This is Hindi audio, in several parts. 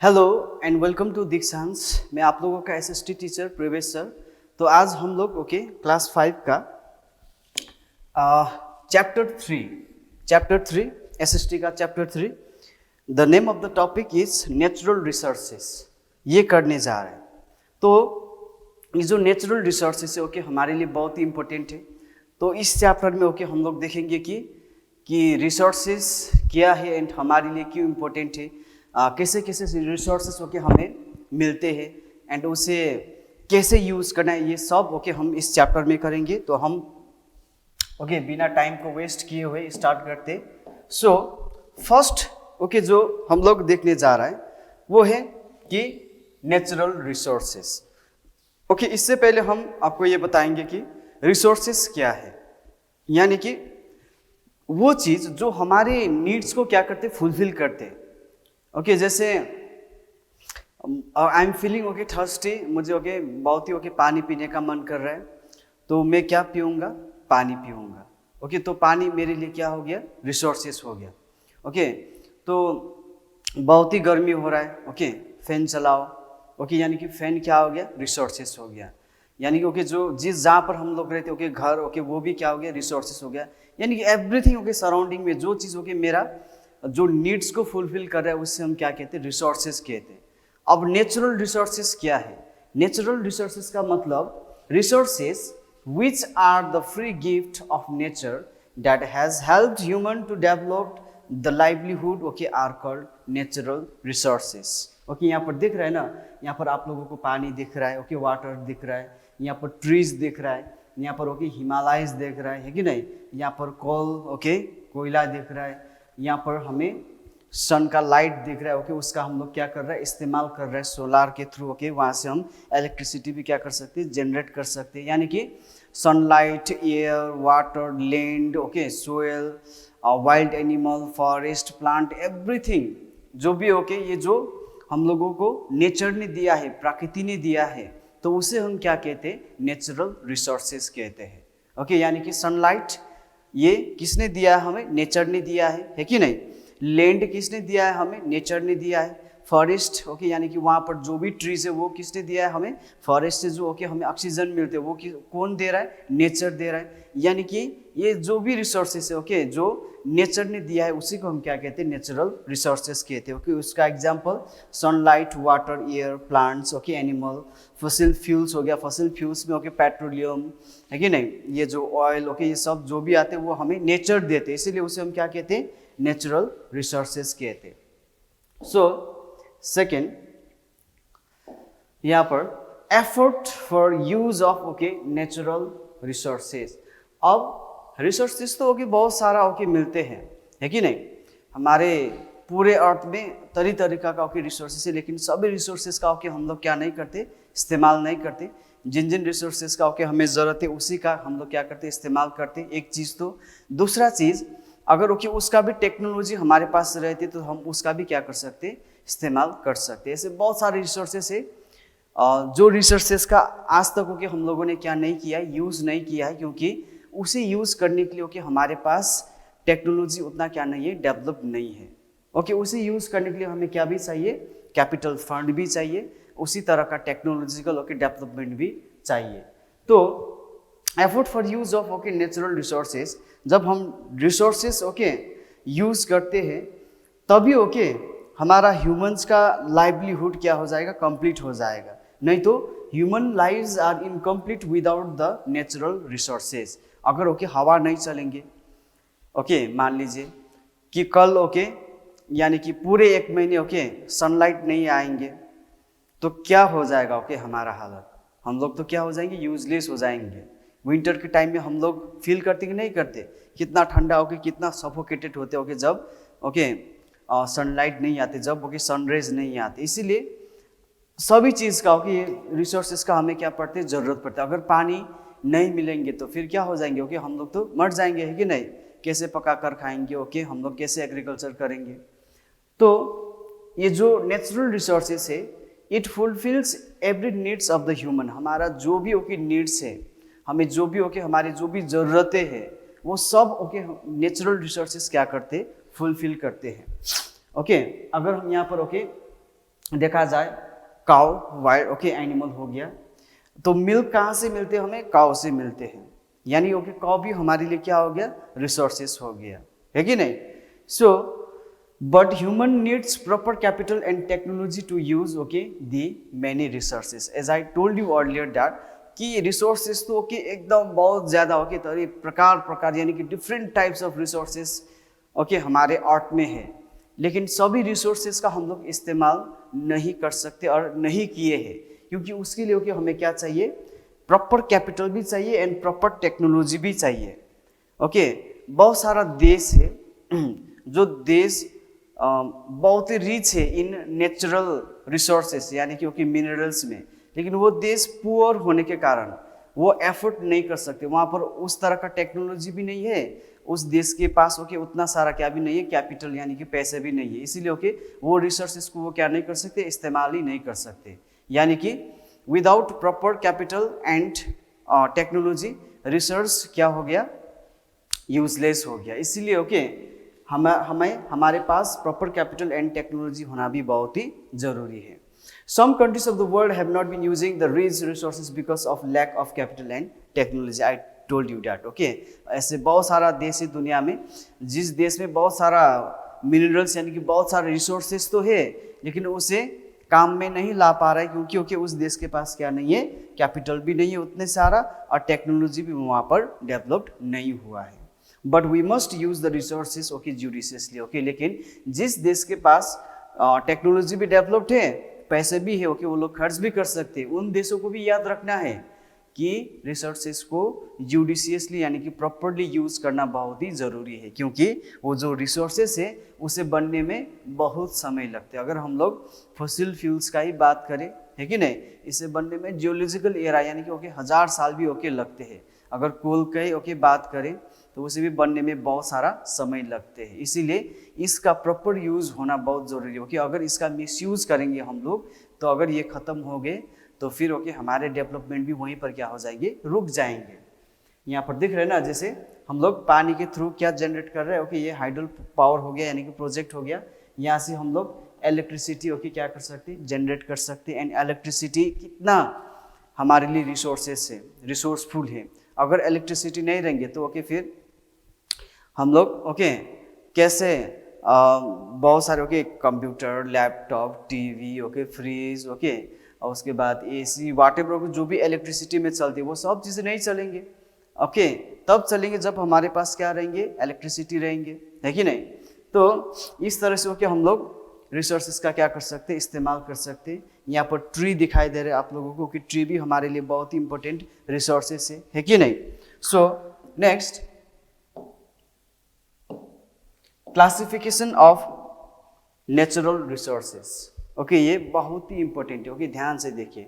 Hello and welcome to Dikshansh. मैं आप लोगों का एसएसटी टीचर प्रवेश सर। तो आज हम लोग क्लास 5 का चैप्टर 3 एसएसटी का chapter 3। The name of the topic is natural resources, ये करने जा रहे हैं। तो ये जो नेचुरल रिसोर्सेस है हमारे लिए बहुत ही इम्पोर्टेंट है। तो इस चैप्टर में हम लोग देखेंगे कि रिसोर्सेस क्या है एंड हमारे लिए क्यों इम्पोर्टेंट है, कैसे कैसे रिसोर्सेस हमें मिलते हैं एंड उसे कैसे यूज़ करना है, ये सब हम इस चैप्टर में करेंगे। तो हम बिना टाइम को वेस्ट किए हुए स्टार्ट करते। सो फर्स्ट जो हम लोग देखने जा रहा है वो है कि नेचुरल रिसोर्सेस। इससे पहले हम आपको ये बताएंगे कि रिसोर्सेस क्या है, यानी कि वो चीज़ जो हमारे नीड्स को क्या करते, फुलफिल करते। जैसे आई एम फीलिंग थर्स्टी, मुझे बहुत ही पानी पीने का मन कर रहा है, तो मैं क्या पीऊँगा, पानी पीऊँगा। तो पानी मेरे लिए क्या हो गया, रिसोर्सेस हो गया। तो बहुत ही गर्मी हो रहा है, फैन चलाओ। यानी कि फैन क्या हो गया, रिसोर्सेस हो गया। यानी कि जो जिस जहाँ पर हम लोग रहते घर वो भी क्या हो गया, रिसोर्सेस हो गया। यानी कि एवरीथिंग सराउंडिंग में जो चीज़ मेरा जो नीड्स को फुलफिल कर रहा है उससे हम क्या कहते हैं, रिसोर्सेस कहते हैं। अब नेचुरल रिसोर्सेस क्या है? नेचुरल रिसोर्सेस का मतलब resources which are the free gift of nature that has helped human to develop the livelihood are called natural resources. यहाँ पर दिख रहा है ना, यहाँ पर आप लोगों को पानी दिख रहा है, वाटर दिख रहा है, यहाँ पर ट्रीज दिख रहा है, यहाँ पर हिमालयस दिख रहा है कि नहीं, यहाँ पर कोयला दिख रहा है, यहाँ पर हमें सन का लाइट दिख रहा है। उसका हम लोग क्या कर रहे हैं, इस्तेमाल कर रहे हैं सोलार के थ्रू। वहाँ से हम इलेक्ट्रिसिटी भी क्या कर सकते हैं, जनरेट कर सकते हैं। यानी कि sunlight, air, water, land, soil, wild animal, forest, plant, everything जो भी ये जो हम लोगों को नेचर ने दिया है, प्रकृति ने दिया है, तो उसे हम क्या कहते हैं, नेचुरल रिसोर्सेस कहते हैं। यानी कि सनलाइट ये किसने दिया है हमें, नेचर ने दिया है कि नहीं। लैंड किसने दिया है हमें, नेचर ने दिया है। फॉरेस्ट यानी कि वहाँ पर जो भी ट्रीज है वो किसने दिया है हमें, फॉरेस्ट से जो हमें ऑक्सीजन मिलते हैं वो कौन दे रहा है, नेचर दे रहा है। यानी कि ये जो भी रिसोर्सेस है जो नेचर ने दिया है उसी को हम क्या कहते हैं, नेचुरल रिसोर्सेस कहते हैं। उसका example sunlight, water, air, plants, animal. फसिल फ्यूल्स हो गया, फसिल फ्यूल्स में पेट्रोलियम है कि नहीं, ये जो ऑयल ये सब जो भी आते हैं वो हमें नेचर देते हैं, इसीलिए उसे हम क्या कहते हैं, नेचुरल रिसोर्सेस कहते हैं। सो सेकेंड, यहाँ पर effort for use of natural resources. अब रिसोर्सेस तो बहुत सारा मिलते हैं है कि नहीं, हमारे पूरे अर्थ में तरह तरीका का रिसोर्सेस है, लेकिन सभी रिसोर्सेस का हम लोग क्या नहीं करते, इस्तेमाल नहीं करते। जिन जिन रिसोर्सेस का हमें ज़रूरत है उसी का हम लोग क्या करते, इस्तेमाल करते। एक चीज़ तो दूसरा चीज़ अगर उसका भी टेक्नोलॉजी हमारे पास रहती तो हम उसका भी क्या कर सकते, इस्तेमाल कर सकते। ऐसे बहुत सारे रिसोर्सेस है जो रिसोर्सेस का आज तक हम लोगों ने क्या नहीं किया, यूज़ नहीं किया है, क्योंकि उसे यूज़ करने के लिए हमारे पास टेक्नोलॉजी उतना क्या नहीं है, डेवलप नहीं है। उसे यूज़ करने के लिए हमें क्या भी चाहिए, कैपिटल फंड भी चाहिए, उसी तरह का टेक्नोलॉजिकल डेवलपमेंट भी चाहिए। तो effort for use of natural resources, जब हम रिसोर्सेस यूज़ करते हैं तभी हमारा ह्यूमंस का लाइवलीहुड क्या हो जाएगा, कंप्लीट हो जाएगा। नहीं तो human lives are incomplete without the natural resources. अगर हवा नहीं चलेंगे, मान लीजिए कि कल यानी कि पूरे एक महीने सनलाइट नहीं आएंगे तो क्या हो जाएगा हमारा हालत, हम लोग तो क्या हो जाएंगे, यूजलेस हो जाएंगे। विंटर के टाइम में हम लोग फील करते कि नहीं करते, कितना ठंडा कितना सफोकेटेड होते जब सनलाइट नहीं आते, जब सनरेज नहीं आते। इसीलिए सभी चीज़ का रिसोर्सेस का हमें क्या पड़ते हैं, ज़रूरत पड़ता है। अगर पानी नहीं मिलेंगे तो फिर क्या हो जाएंगे, हम लोग तो मर जाएंगे है कि नहीं, कैसे पका कर खाएंगे, हम लोग कैसे एग्रीकल्चर करेंगे। तो ये जो नेचुरल रिसोर्सेस है it fulfils every needs of the human. हमारा जो भी नीड्स है, हमें जो भी हमारी जो भी ज़रूरतें हैं वो सब नेचुरल रिसोर्सेस क्या करते, फुलफिल करते हैं। अगर हम यहाँ पर देखा जाए काउ, वाइल्ड ओके एनिमल हो गया। तो मिल्क कहाँ से मिलते हैं? हमें काउ से मिलते हैं, यानी ओके काउ भी हमारे लिए क्या हो गया? रिसोर्सेस हो गया, है कि नहीं? So but human needs proper capital and technology to use okay the many resources. As I told you earlier that कि रिसोर्सेस तो ओके एकदम बहुत ज़्यादा ओके, तो ये प्रकार यानी कि different types of resources okay हमारे अर्थ में है, लेकिन सभी रिसोर्सेस का हम लोग इस्तेमाल नहीं कर सकते और नहीं किए हैं, क्योंकि उसके लिए ओके हमें क्या चाहिए? प्रॉपर कैपिटल भी चाहिए एंड प्रॉपर टेक्नोलॉजी भी चाहिए। ओके बहुत सारा देश है जो देश बहुत ही रिच है इन नेचुरल रिसोर्सेस यानी कि ओके मिनरल्स में, लेकिन वो देश पुअर होने के कारण वो एफर्ट नहीं कर सकते, वहाँ पर उस तरह का टेक्नोलॉजी भी नहीं है, उस देश के पास ओके उतना सारा क्या भी नहीं है, कैपिटल यानी कि पैसे भी नहीं है, इसीलिए ओके वो रिसोर्सेस को वो क्या नहीं कर सकते? इस्तेमाल ही नहीं कर सकते। यानी कि without proper capital and technology resource क्या हो गया? यूजलेस हो गया। इसीलिए ओके हमें हमारे पास प्रॉपर कैपिटल एंड टेक्नोलॉजी होना भी बहुत ही जरूरी है। Some countries of the world have not been using the rich resources because of lack of capital and technology. I told you that, okay? ऐसे बहुत सारा देश है दुनिया में, जिस देश में बहुत सारा मिनरल्स यानी कि बहुत सारे रिसोर्सेज तो है, लेकिन उसे काम में नहीं ला पा रहा है, क्योंकि उस देश के पास क्या नहीं है? कैपिटल भी नहीं है उतने सारा, और टेक्नोलॉजी भी वहाँ पर डेवलप्ड नहीं हुआ है। But we must use the resources okay judiciously, okay? लेकिन जिस देश के पास टेक्नोलॉजी भी डेवलप्ड है, पैसे भी है ओके, वो लोग खर्च भी कर सकते हैं, उन देशों को भी याद रखना है कि रिसोर्सेज को जुडिशियसली यानी कि प्रॉपरली यूज करना बहुत ही ज़रूरी है, क्योंकि वो जो रिसोर्सेज है उसे बनने में बहुत समय लगता है। अगर हम लोग फॉसिल फ्यूल्स का ही बात करें, है कि नहीं, इसे बनने में जियोलॉजिकल एरा यानी कि ओके 1000 साल भी ओके लगते हैं। अगर कोल का ही ओके बात करें तो उसे भी बनने में बहुत सारा समय लगते हैं, इसीलिए इसका प्रॉपर यूज़ होना बहुत ज़रूरी है। ओके अगर इसका मिसयूज़ करेंगे हम लोग, तो अगर ये ख़त्म हो गए तो फिर ओके हमारे डेवलपमेंट भी वहीं पर क्या हो जाएंगे? रुक जाएंगे। यहाँ पर दिख रहे हैं ना, जैसे हम लोग पानी के थ्रू क्या जनरेट कर रहे हैं? ओके ये हाइडल पावर हो गया यानी कि प्रोजेक्ट हो गया, यहाँ से हम लोग इलेक्ट्रिसिटी ओके क्या कर सकते? जनरेट कर सकते। एंड इलेक्ट्रिसिटी कितना हमारे लिए रिसोर्सेस है, रिसोर्सफुल है। अगर इलेक्ट्रिसिटी नहीं रहेंगे तो ओके फिर हम लोग ओके कैसे बहुत सारे okay computer, laptop, TV okay, fridge okay, और उसके बाद एसी, वाटेवर जो भी इलेक्ट्रिसिटी में चलती है वो सब चीज़ें नहीं चलेंगे। ओके तब चलेंगे जब हमारे पास क्या रहेंगे? इलेक्ट्रिसिटी रहेंगे, है कि नहीं? तो इस तरह से ओके हम लोग रिसोर्सेज का क्या कर सकते? इस्तेमाल कर सकते। यहाँ पर ट्री दिखाई दे रहे हैं आप लोगों को कि ट्री भी हमारे लिए बहुत ही इंपॉर्टेंट रिसोर्सेज है कि नहीं? So next, classification of natural resources. Okay ये बहुत ही इंपॉर्टेंट है, ओके ध्यान से देखिए।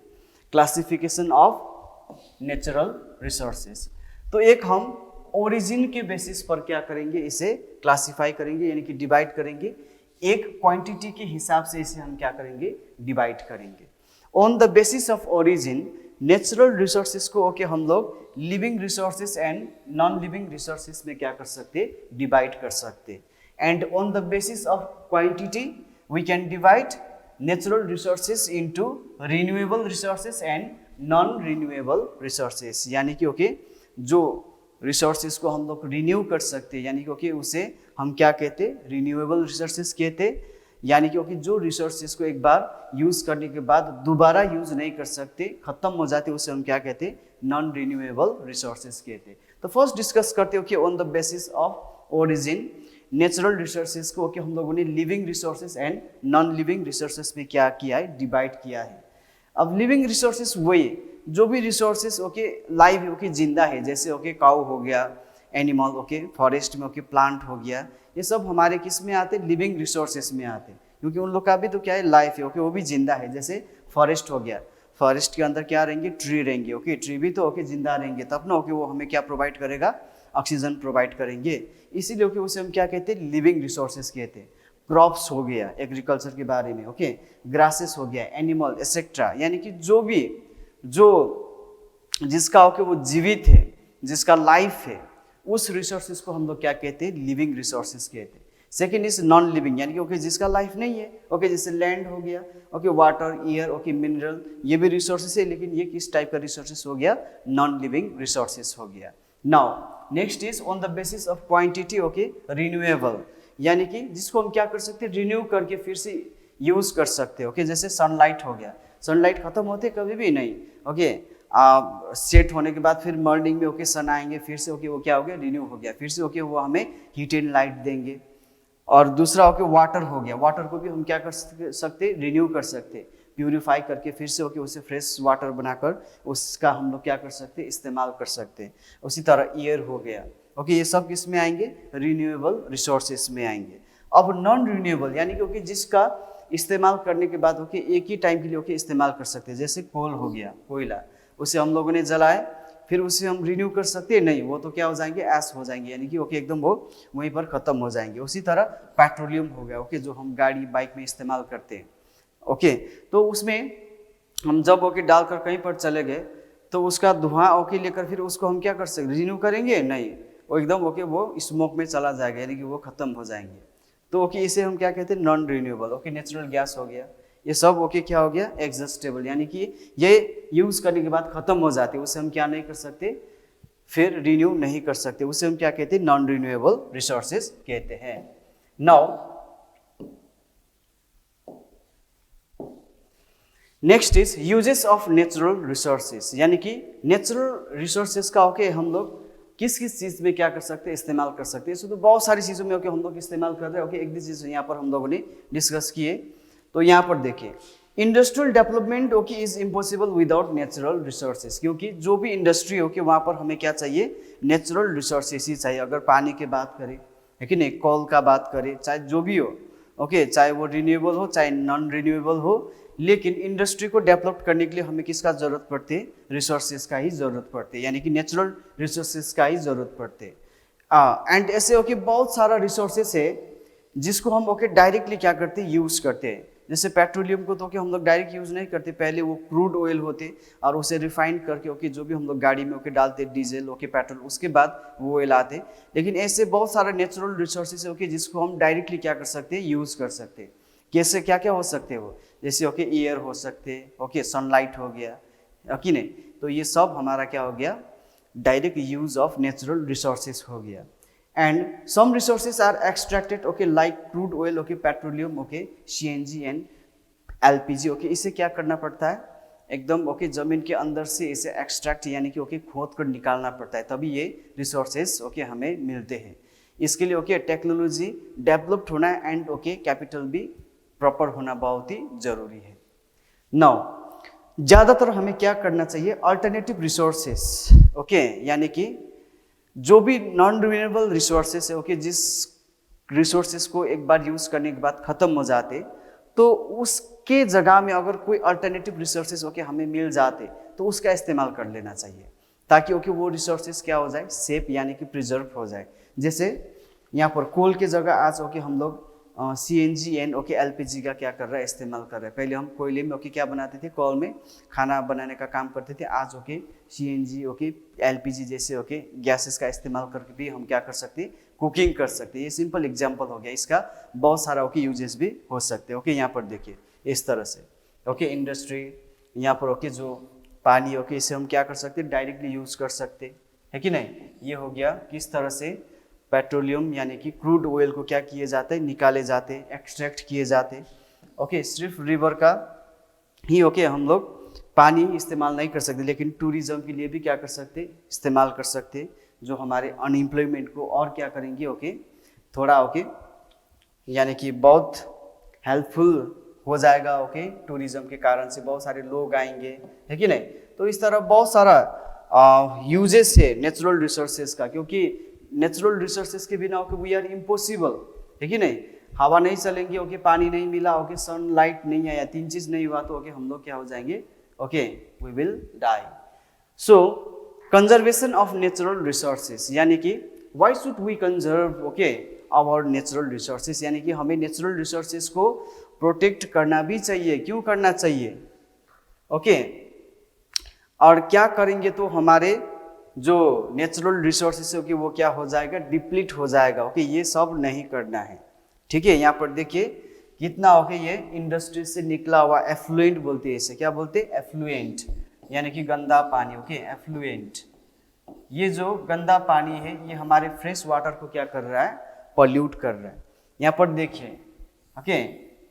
क्लासिफिकेशन ऑफ नेचुरल रिसोर्सेस, तो एक हम ओरिजिन के बेसिस पर क्या करेंगे? इसे क्लासिफाई करेंगे यानी कि डिवाइड करेंगे। एक क्वांटिटी के हिसाब से इसे हम क्या करेंगे? डिवाइड करेंगे। On the basis of origin natural resources को ओके हम लोग living resources and non living resources में क्या कर सकते? डिवाइड कर सकते। And on the basis of quantity we can divide natural resources into renewable resources and non renewable resources, यानी कि ओके जो रिसोर्सेज को हम लोग रिन्यू कर सकते हैं, यानी कि ओके उसे हम क्या कहते? रिन्यूएबल रिसोर्सेज कहते। यानी कि ओके जो रिसोर्सेज को एक बार यूज़ करने के बाद दोबारा यूज़ नहीं कर सकते, ख़त्म हो जाते, उसे हम क्या कहते? नॉन रिन्यूएबल रिसोर्सेज कहते। तो फर्स्ट डिस्कस करते हो कि on the basis of origin natural resources को ओके हम लोगों ने living resources and non living resources में क्या किया है? डिवाइड किया है। अब लिविंग रिसोर्सेज वही जो भी रिसोर्सेज ओके लाइव ओके जिंदा है, जैसे ओके काऊ हो गया, एनिमल ओके, फॉरेस्ट में ओके प्लांट हो गया, ये सब हमारे किस में आते? लिविंग रिसोर्सेज में आते, क्योंकि उन लोग का भी तो क्या है? लाइफ है, ओके वो भी जिंदा है। जैसे फॉरेस्ट हो गया, फॉरेस्ट के अंदर क्या रहेंगे? ट्री रहेंगे, ओके ट्री भी तो ओके जिंदा रहेंगे, तब ना ओके वो हमें क्या प्रोवाइड करेगा? ऑक्सीजन प्रोवाइड करेंगे, इसीलिए ओके उसे हम क्या कहते हैं? लिविंग रिसोर्सेज कहते हैं। क्रॉप्स हो गया एग्रीकल्चर के बारे में, ओके ग्रासेस हो गया, एनिमल एक्सेट्रा, यानी कि जो भी जो जिसका ओके वो जीवित है, जिसका लाइफ है, उस रिसोर्सेज को हम लोग क्या कहते हैं? लिविंग रिसोर्सेज कहते हैं। सेकेंड इज नॉन लिविंग यानी कि ओके जिसका लाइफ नहीं है, ओके जैसे लैंड हो गया, okay water, air, okay mineral, ये भी रिसोर्सेस है, लेकिन ये किस टाइप का रिसोर्सेस हो गया, नॉन लिविंग रिसोर्सेस हो गया। Now next is on the basis of quantity, okay renewable यानी कि जिसको हम क्या कर सकते हैं, रिन्यू करके फिर से यूज कर सकते हैं, ओके जैसे सनलाइट हो गया, सनलाइट खत्म होते कभी भी नहीं, ओके सेट होने के बाद फिर मॉर्निंग में ओके सन आएंगे फिर से, ओके वो क्या हो गया, रिन्यू हो गया फिर से, ओके वो हमें हीट एंड लाइट देंगे। और दूसरा ओके वाटर हो गया, वाटर को भी हम क्या कर सकते, रिन्यू कर सकते, प्यूरिफाई करके फिर से ओके उसे फ्रेश वाटर बनाकर उसका हम लोग क्या कर सकते, इस्तेमाल कर सकते। उसी तरह एयर हो गया, ओके ये सब किस में आएंगे, रिन्यूएबल रिसोर्सेस में आएंगे। अब नॉन रिन्यूएबल यानी कि ओके जिसका इस्तेमाल करने के बाद ओके एक ही टाइम के लिए ओके इस्तेमाल कर सकते हैं, जैसे कोल हो गया, कोयला, उसे हम लोगों ने जलाए फिर उसे हम रिन्यू कर सकते हैं नहीं, वो तो क्या हो जाएंगे, ऐश हो जाएंगे यानी कि ओके एकदम वो वहीं पर खत्म हो जाएंगे। उसी तरह पेट्रोलियम हो गया, ओके जो हम गाड़ी बाइक में इस्तेमाल करते हैं, ओके तो उसमें हम जब ओके डालकर कहीं पर चले गए तो उसका धुआं ओके लेकर फिर उसको हम क्या कर सकते, रिन्यू करेंगे नहीं, वो एकदम ओके वो स्मोक में चला जाएगा यानी कि वो खत्म हो जाएंगे। तो ओके इसे हम क्या कहते हैं, non renewable. Okay natural gas हो गया, ये सब ओके क्या हो गया, एग्जॉस्टेबल यानी कि ये यूज करने के बाद खत्म हो जाते, उसे हम क्या नहीं कर सकते, फिर रिन्यू नहीं कर सकते, उसे हम क्या कहते हैं, नॉन रिन्यूएबल रिसोर्सेज कहते हैं। Now next is uses of natural resources यानी कि नेचुरल रिसोर्सेज का ओके हम लोग किस किस चीज में क्या कर सकते हैं, इस्तेमाल कर सकते हैं। तो बहुत सारी चीजों में ओके हम लोग इस्तेमाल कर रहे हैं। ओके एक चीज यहाँ पर हम लोगों ने डिस्कस किए, तो यहाँ पर देखिए industrial development okay is impossible without natural resources, क्योंकि जो भी इंडस्ट्री हो वहाँ पर हमें क्या चाहिए, नेचुरल रिसोर्सेज ही चाहिए। अगर पानी की बात करें है कि नहीं, कोल का बात करें, चाहे जो भी हो ओके, चाहे वो रिन्यूएबल हो चाहे नॉन रिन्यूएबल हो, लेकिन इंडस्ट्री को डेवलप करने के लिए हमें किसका जरूरत पड़ती है, रिसोर्सेज का ही जरूरत पड़ती है, यानी कि नेचुरल रिसोर्सेज का ही जरूरत पड़ते हैं। एंड ऐसे ओके बहुत सारा रिसोर्सेज है जिसको हम ओके डायरेक्टली क्या करते हैं, यूज करते हैं। जैसे पेट्रोलियम को तो कि हम लोग डायरेक्ट यूज नहीं करते, पहले वो क्रूड ऑयल होते और उसे रिफाइन करके ओके जो भी हम लोग गाड़ी में ओके डालते, डीजल ओके पेट्रोल, उसके बाद वो ऑयल आते। लेकिन ऐसे बहुत सारे नेचुरल रिसोर्सेज ओके जिसको हम डायरेक्टली क्या कर सकते हैं, यूज कर सकते हैं। कैसे, क्या क्या हो सकते हैं वो, जैसे ओके एयर हो सकते, ओके सनलाइट हो गया कि नहीं, तो ये सब हमारा क्या हो गया, direct use of natural resources हो गया। And some resources are extracted okay like crude oil okay, petroleum okay, CNG and LPG okay, इसे क्या करना पड़ता है, एकदम ओके जमीन के अंदर से इसे एक्सट्रैक्ट यानी कि ओके खोद कर निकालना पड़ता है, तभी ये रिसोर्सेज ओके हमें मिलते हैं। इसके लिए ओके टेक्नोलॉजी डेवलप्ड होना एंड ओके कैपिटल भी प्रॉपर होना बहुत ही जरूरी है। नाउ ज्यादातर हमें क्या करना चाहिए, अल्टरनेटिव रिसोर्सेस ओके, यानी कि जो भी नॉन रिन्यूएबल रिसोर्सेस है ओके, जिस रिसोर्सेस को एक बार यूज करने के बाद खत्म हो जाते, तो उसके जगह में अगर कोई अल्टरनेटिव रिसोर्सेस ओके हमें मिल जाते तो उसका इस्तेमाल कर लेना चाहिए, ताकि ओके वो रिसोर्सेस क्या हो जाए, सेफ यानी कि प्रिजर्व हो जाए। जैसे यहाँ पर कोल के जगह आज ओके हम लोग CNG एंड ओके LPG का क्या कर रहा है, इस्तेमाल कर रहा है। पहले हम कोयले में ओके क्या बनाते थे, कोल में खाना बनाने का काम करते थे, आज ओके CNG ओके LPG जैसे ओके गैसेस का इस्तेमाल करके भी हम क्या कर सकते हैं, कुकिंग कर सकते हैं। ये सिंपल एग्जांपल हो गया, इसका बहुत सारा ओके यूजेस भी हो सकते हैं। ओके यहाँ पर देखिए इस तरह से ओके इंडस्ट्री, यहाँ पर ओके जो पानी ओके इसे हम क्या कर सकते हैं, डायरेक्टली यूज कर सकते है कि नहीं। ये हो गया किस तरह से पेट्रोलियम यानी कि क्रूड ऑयल को क्या किए जाते हैं, निकाले जाते, एक्सट्रैक्ट किए जाते। ओके सिर्फ रिवर का ही ओके हम लोग पानी इस्तेमाल नहीं कर सकते, लेकिन टूरिज्म के लिए भी क्या कर सकते, इस्तेमाल कर सकते, जो हमारे अनएम्प्लॉयमेंट को और क्या करेंगे ओके, थोड़ा ओके यानी कि बहुत हेल्पफुल हो जाएगा। ओके टूरिज्म के कारण से बहुत सारे लोग आएंगे है कि नहीं। तो इस तरह बहुत सारा यूजेस है नेचुरल रिसोर्सेज का, क्योंकि नेचुरल रिसोर्सेज के बिना ओके वी आर इम्पॉसिबल है कि नहीं। हवा नहीं चलेंगे ओके, पानी नहीं मिला ओके, सनलाइट नहीं आया, तीन चीज नहीं हुआ तो ओके हम लोग क्या हो जाएंगे, okay we will die. So conservation of natural resources यानी कि why should we conserve okay our natural resources, यानी कि हमें नेचुरल रिसोर्सेज को प्रोटेक्ट करना भी चाहिए। क्यों करना चाहिए, ओके और क्या करेंगे तो हमारे जो नेचुरल रिसोर्सेज है वो क्या हो जाएगा, डिप्लीट हो जाएगा। ओके ये सब नहीं करना है। ठीक है। यहाँ पर देखिए कितना हो गया, ये इंडस्ट्री से निकला हुआ एफ्लुएंट बोलते हैं इसे, क्या बोलते हैं, एफ्लुएंट, यानी कि गंदा पानी। Okay, effluent. ये जो गंदा पानी है ये हमारे फ्रेश वाटर को क्या कर रहा है, पॉल्यूट कर रहा है। यहाँ पर देखिए ओके,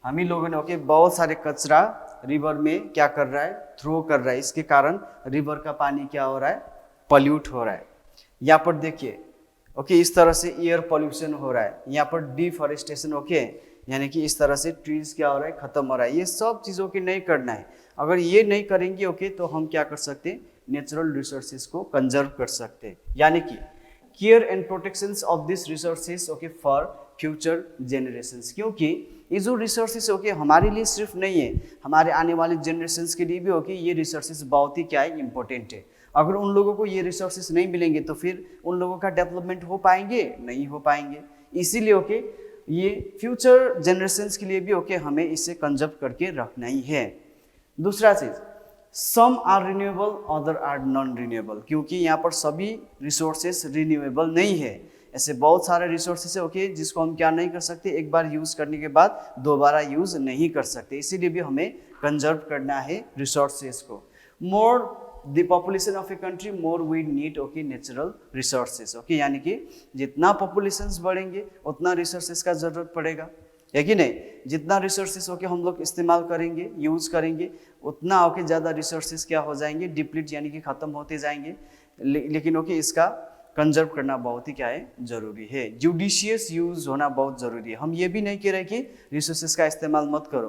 हम ही लोगों ने ओके बहुत सारे कचरा रिवर में क्या कर रहा है, थ्रो कर रहा है, इसके कारण रिवर का पानी क्या हो रहा है, पॉल्यूट हो रहा है। यहाँ पर देखिए ओके, इस तरह से एयर पॉल्यूशन हो रहा है। यहाँ पर डिफॉरेस्टेशन ओके, यानी कि इस तरह से ट्रीज क्या हो रहा है, खत्म हो रहा है। ये सब चीज़ों की नहीं करना है। अगर ये नहीं करेंगे ओके, तो हम क्या कर सकते हैं, नेचुरल रिसोर्सेज को कंजर्व कर सकते हैं, यानी कि care and protection of this resources okay for future generations. क्योंकि ये जो रिसोर्सेज ओके हमारे लिए सिर्फ नहीं है, हमारे आने वाले जनरेशन्स के लिए भी ओके ये रिसोर्सेज बहुत ही क्या है, इंपॉर्टेंट है। अगर उन लोगों को ये रिसोर्सेज नहीं मिलेंगे तो फिर उन लोगों का डेवलपमेंट हो पाएंगे, नहीं हो पाएंगे। इसीलिए ओके ये फ्यूचर जनरेशन्स के लिए भी ओके हमें इसे कंजर्व करके रखना ही है। दूसरा चीज, some are renewable other are non renewable, क्योंकि यहाँ पर सभी रिसोर्सेस रिन्यूएबल नहीं है। ऐसे बहुत सारे रिसोर्सेस है ओके जिसको हम क्या नहीं कर सकते, एक बार यूज करने के बाद दोबारा यूज नहीं कर सकते। इसीलिए भी हमें कंजर्व करना है रिसोर्सेस को। More the population of a country more we need okay natural resources okay, यानी कि जितना पॉपुलेशंस बढ़ेंगे उतना रिसोर्सेस का जरूरत पड़ेगा, है कि नहीं। जितना रिसोर्सेस ओके हम लोग इस्तेमाल करेंगे, यूज करेंगे, उतना ओके ज़्यादा रिसोर्सेस क्या हो जाएंगे, डिप्लीट यानी कि ख़त्म होते जाएंगे। लेकिन ओके इसका कंजर्व करना बहुत ही क्या है, जरूरी है। जुडिशियस यूज होना बहुत ज़रूरी है। हम ये भी नहीं कह रहे कि रिसोर्सेस का इस्तेमाल मत करो,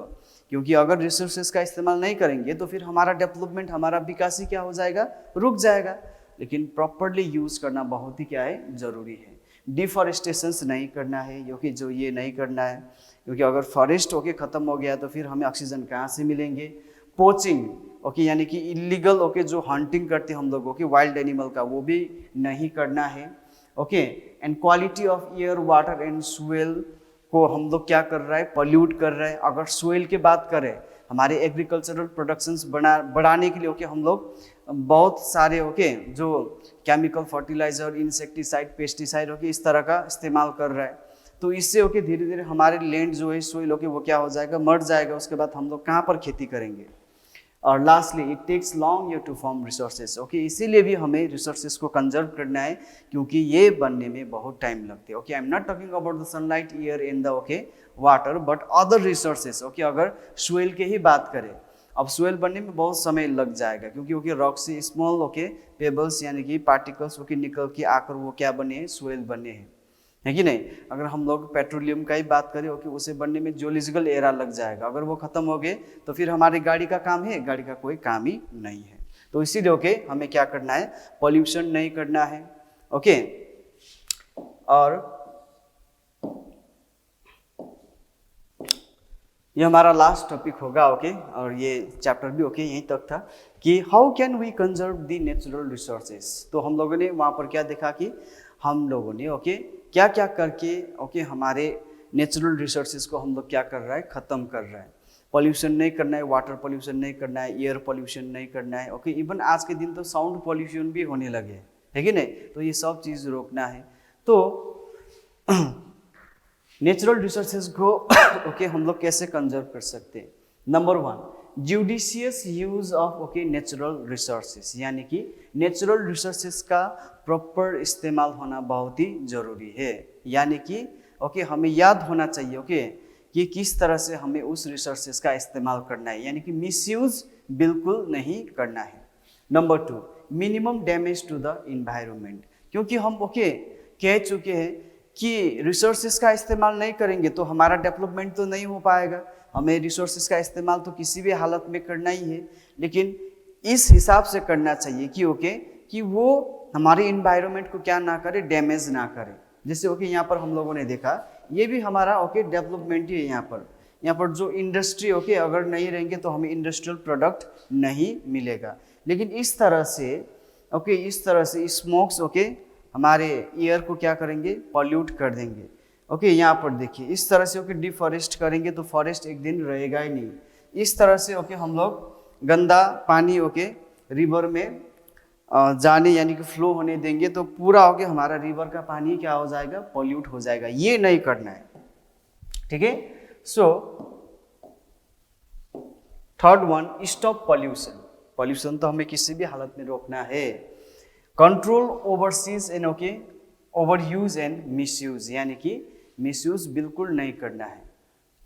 क्योंकि अगर रिसोर्सेस का इस्तेमाल नहीं करेंगे तो फिर हमारा डेवलपमेंट, हमारा विकास ही क्या हो जाएगा, रुक जाएगा। लेकिन प्रॉपरली यूज करना बहुत ही क्या है, जरूरी है। डिफॉरेस्टेशंस नहीं करना है, क्योंकि जो ये नहीं करना है, क्योंकि अगर फॉरेस्ट ओके ख़त्म हो गया तो फिर हमें ऑक्सीजन कहाँ से मिलेंगे। पोचिंग ओके, यानी कि इलीगल ओके जो हंटिंग करते हैं हम लोग ओके वाइल्ड एनिमल का, वो भी नहीं करना है okay. And quality of air, water and soil को हम लोग क्या कर रहा है, पॉल्यूट कर रहे हैं। अगर सोइल की बात करें, हमारे एग्रीकल्चरल प्रोडक्शंस बढ़ाने के लिए ओके हम लोग बहुत सारे ओके जो chemical fertilizer, insecticide, pesticide okay इस तरह का इस्तेमाल कर रहा है। तो इससे ओके धीरे धीरे हमारे लैंड जो है, सोइल ओके वो क्या हो जाएगा, मर जाएगा। उसके बाद हम लोग कहाँ पर खेती करेंगे। और lastly it takes long year to form resources okay, इसीलिए भी हमें रिसोर्सेज को कंजर्व करना है, क्योंकि ये बनने में बहुत टाइम लगते हैं okay. I am not talking about the sunlight, air and the okay water, but other resources okay. अगर सोइल के ही बात करें, अब सोइल बनने में बहुत समय लग जाएगा, क्योंकि ओके रॉक से स्मॉल ओके पेबल्स यानी कि पार्टिकल्स ओके निकल के आकर वो क्या बने हैं, सोइल बने हैं, है कि नहीं। अगर हम लोग पेट्रोलियम का ही बात करें ओके, उसे बनने में जियोलॉजिकल एरा लग जाएगा। अगर वो खत्म हो गए तो फिर हमारी गाड़ी का काम है, गाड़ी का कोई काम ही नहीं है। तो इसीलिए ओके हमें क्या करना है, पॉल्यूशन नहीं करना है ओके। और ये हमारा लास्ट टॉपिक होगा ओके, और ये चैप्टर भी ओके यहीं तक था कि how can we conserve the natural resources. तो हम लोगों ने वहाँ पर क्या देखा कि हम लोगों ने ओके क्या क्या करके ओके हमारे नेचुरल रिसोर्सेज को हम लोग क्या कर रहा है, ख़त्म कर रहा है। पॉल्यूशन नहीं करना है, वाटर पॉल्यूशन नहीं करना है, एयर पॉल्यूशन नहीं करना है ओके। इवन आज के दिन तो साउंड पॉल्यूशन भी होने लगे, है कि नहीं। तो ये सब चीज़ रोकना है। तो नेचुरल रिसोर्सेज को ओके हम लोग कैसे कंजर्व कर सकते हैं। Number 1, judicious use of okay natural resources, यानी कि नेचुरल रिसोर्सेज का प्रॉपर इस्तेमाल होना बहुत ही जरूरी है। यानी कि ओके हमें याद होना चाहिए ओके कि किस तरह से हमें उस रिसोर्सेज का इस्तेमाल करना है, यानी कि मिसयूज बिल्कुल नहीं करना है। Number 2, minimum damage to the environment, क्योंकि हम ओके कह चुके हैं कि रिसोर्सेज का इस्तेमाल नहीं करेंगे तो हमारा डेवलपमेंट तो नहीं हो पाएगा। हमें रिसोर्सेज का इस्तेमाल तो किसी भी हालत में करना ही है, लेकिन इस हिसाब से करना चाहिए कि ओके कि वो हमारे इन्वायरमेंट को क्या ना करे, डैमेज ना करे। जैसे ओके यहाँ पर हम लोगों ने देखा, ये भी हमारा ओके डेवलपमेंट ही है। यहाँ पर जो इंडस्ट्री ओके अगर नहीं रहेंगे तो हमें इंडस्ट्रियल प्रोडक्ट नहीं मिलेगा। लेकिन इस तरह से स्मोक्स ओके हमारे एयर को क्या करेंगे, पॉल्यूट कर देंगे ओके। यहाँ पर देखिए इस तरह से ओके डिफॉरेस्ट करेंगे तो फॉरेस्ट एक दिन रहेगा ही नहीं। इस तरह से ओके हम लोग गंदा पानी ओके रिवर में जाने यानी कि फ्लो होने देंगे तो पूरा ओके हमारा रिवर का पानी क्या हो जाएगा, पॉल्यूट हो जाएगा। ये नहीं करना है, ठीक है। So third one, stop pollution. Pollution तो हमें किसी भी हालत में रोकना है। Control overseas and okay over use and miss use, यानी कि मिस यूज बिल्कुल नहीं करना है।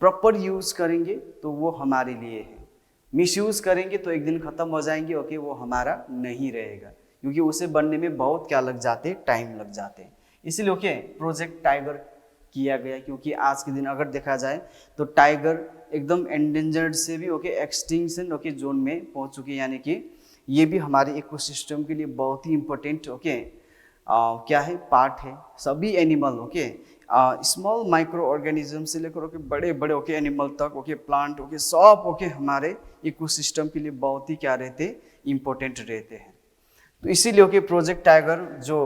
प्रॉपर यूज करेंगे तो वो हमारे लिए है, मिस यूज करेंगे तो एक दिन खत्म हो जाएंगे, ओके वो हमारा नहीं रहेगा, क्योंकि उसे बनने में बहुत क्या लग जाते, टाइम लग जाते। इसीलिए ओके प्रोजेक्ट टाइगर किया गया, क्योंकि आज के दिन अगर देखा जाए तो टाइगर एकदम एंडेंजर्ड से भी ओके एक्सटिंक्शन ओके जोन में पहुंच चुके हैं, यानी कि ये भी हमारे इकोसिस्टम के लिए बहुत ही इंपॉर्टेंट ओके क्या है, पार्ट है। सभी animal okay small micro organism से लेकर ओके बड़े बड़े ओके एनिमल तक ओके प्लांट ओके सब ओके हमारे इकोसिस्टम के लिए बहुत ही क्या रहते, इंपॉर्टेंट रहते हैं। तो इसीलिए ओके प्रोजेक्ट टाइगर जो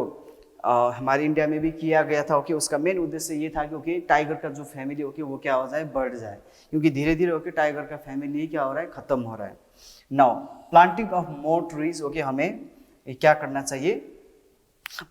हमारे इंडिया में भी किया गया था ओके, उसका मेन उद्देश्य ये था कि ओके टाइगर का जो फैमिली ओके वो क्या हो जाए, बढ़ जाए, क्योंकि धीरे धीरे ओके टाइगर का फैमिली क्या हो रहा है, खत्म हो रहा है। Now planting of more trees okay, हमें क्या करना चाहिए,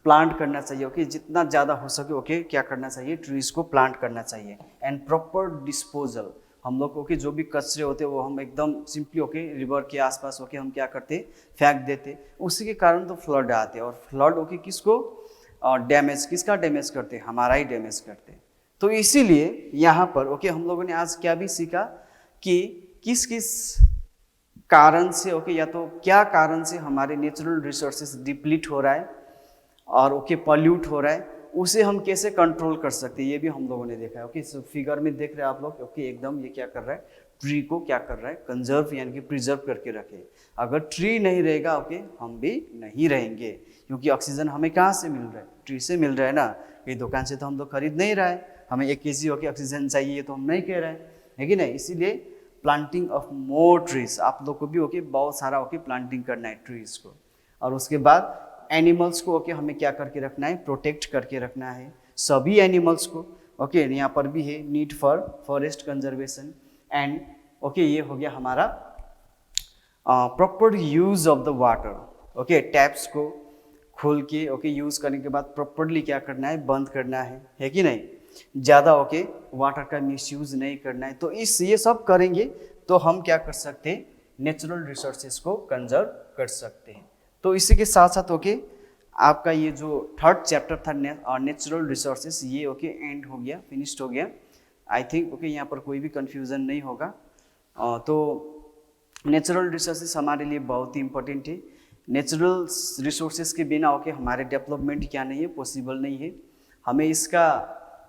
प्लांट करना चाहिए ओके, जितना ज़्यादा हो सके ओके क्या करना चाहिए, ट्रीज को प्लांट करना चाहिए। एंड प्रॉपर डिस्पोजल, हम लोग ओके जो भी कचरे होते वो हम एकदम सिंपली ओके रिवर के आसपास ओके हम क्या करते, फेंक देते, उसी के कारण तो फ्लड आते। और फ्लड ओके किसको डैमेज, किसका डैमेज करते, हमारा ही डैमेज करते। तो इसीलिए यहाँ पर ओके हम लोगों ने आज क्या भी सीखा कि किस किस कारण से ओके या तो क्या कारण से हमारे नेचुरल रिसोर्सेज डिप्लीट हो रहा है और ओके पॉल्यूट हो रहा है, उसे हम कैसे कंट्रोल कर सकते हैं, ये भी हम लोगों ने देखा है ओके। फिगर में देख रहे हैं आप लोग ओके, एकदम ये क्या कर रहा है, ट्री को क्या कर रहा है, कंजर्व यानी कि प्रिजर्व करके रखे। अगर ट्री नहीं रहेगा ओके हम भी नहीं रहेंगे, क्योंकि ऑक्सीजन हमें कहाँ से मिल रहा है, ट्री से मिल रहा है ना, कहीं दुकान से तो हम लोग खरीद नहीं रहा है। हमें 1 kg ओके ऑक्सीजन चाहिए तो हम नहीं कह रहे हैं, है कि नहीं। इसीलिए प्लांटिंग ऑफ मोर ट्रीज, आप लोग को भी ओके बहुत सारा ओके प्लांटिंग करना है ट्रीज को। और उसके बाद एनिमल्स को ओके हमें क्या करके रखना है, प्रोटेक्ट करके रखना है सभी एनिमल्स को ओके। यहाँ पर भी है need for forest conservation and okay ये हो गया हमारा proper use of the water okay. Taps को खोल के ओके यूज करने के बाद प्रॉपरली क्या करना है, बंद करना है कि नहीं। ज़्यादा ओके वाटर का मिसयूज नहीं करना है। तो इस ये सब करेंगे तो हम क्या कर सकते हैं, नेचुरल रिसोर्सेज को कंजर्व कर सकते हैं। तो इसी के साथ साथ ओके आपका ये जो थर्ड चैप्टर था नेचुरल रिसोर्सेज, ये ओके एंड हो गया, फिनिश्ड हो गया। आई थिंक ओके यहाँ पर कोई भी कंफ्यूजन नहीं होगा। तो नेचुरल रिसोर्सेज हमारे लिए बहुत ही इंपॉर्टेंट है। नेचुरल रिसोर्सेज के बिना ओके हमारे डेवलपमेंट क्या नहीं है, पॉसिबल नहीं है। हमें इसका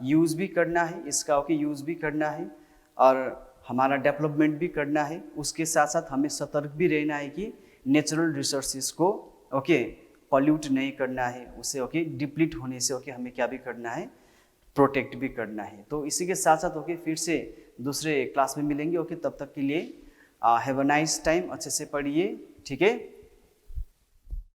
यूज़ भी करना है, इसका ओके यूज़ भी करना है और हमारा डेवलपमेंट भी करना है। उसके साथ साथ हमें सतर्क भी रहना है कि नेचुरल रिसोर्सेज को ओके पॉल्यूट नहीं करना है, उसे ओके डिप्लीट होने से ओके हमें क्या भी करना है, प्रोटेक्ट भी करना है। तो इसी के साथ साथ ओके फिर से दूसरे क्लास में मिलेंगे ओके। तब तक के लिए हैव अ नाइस टाइम, अच्छे से पढ़िए, ठीक है।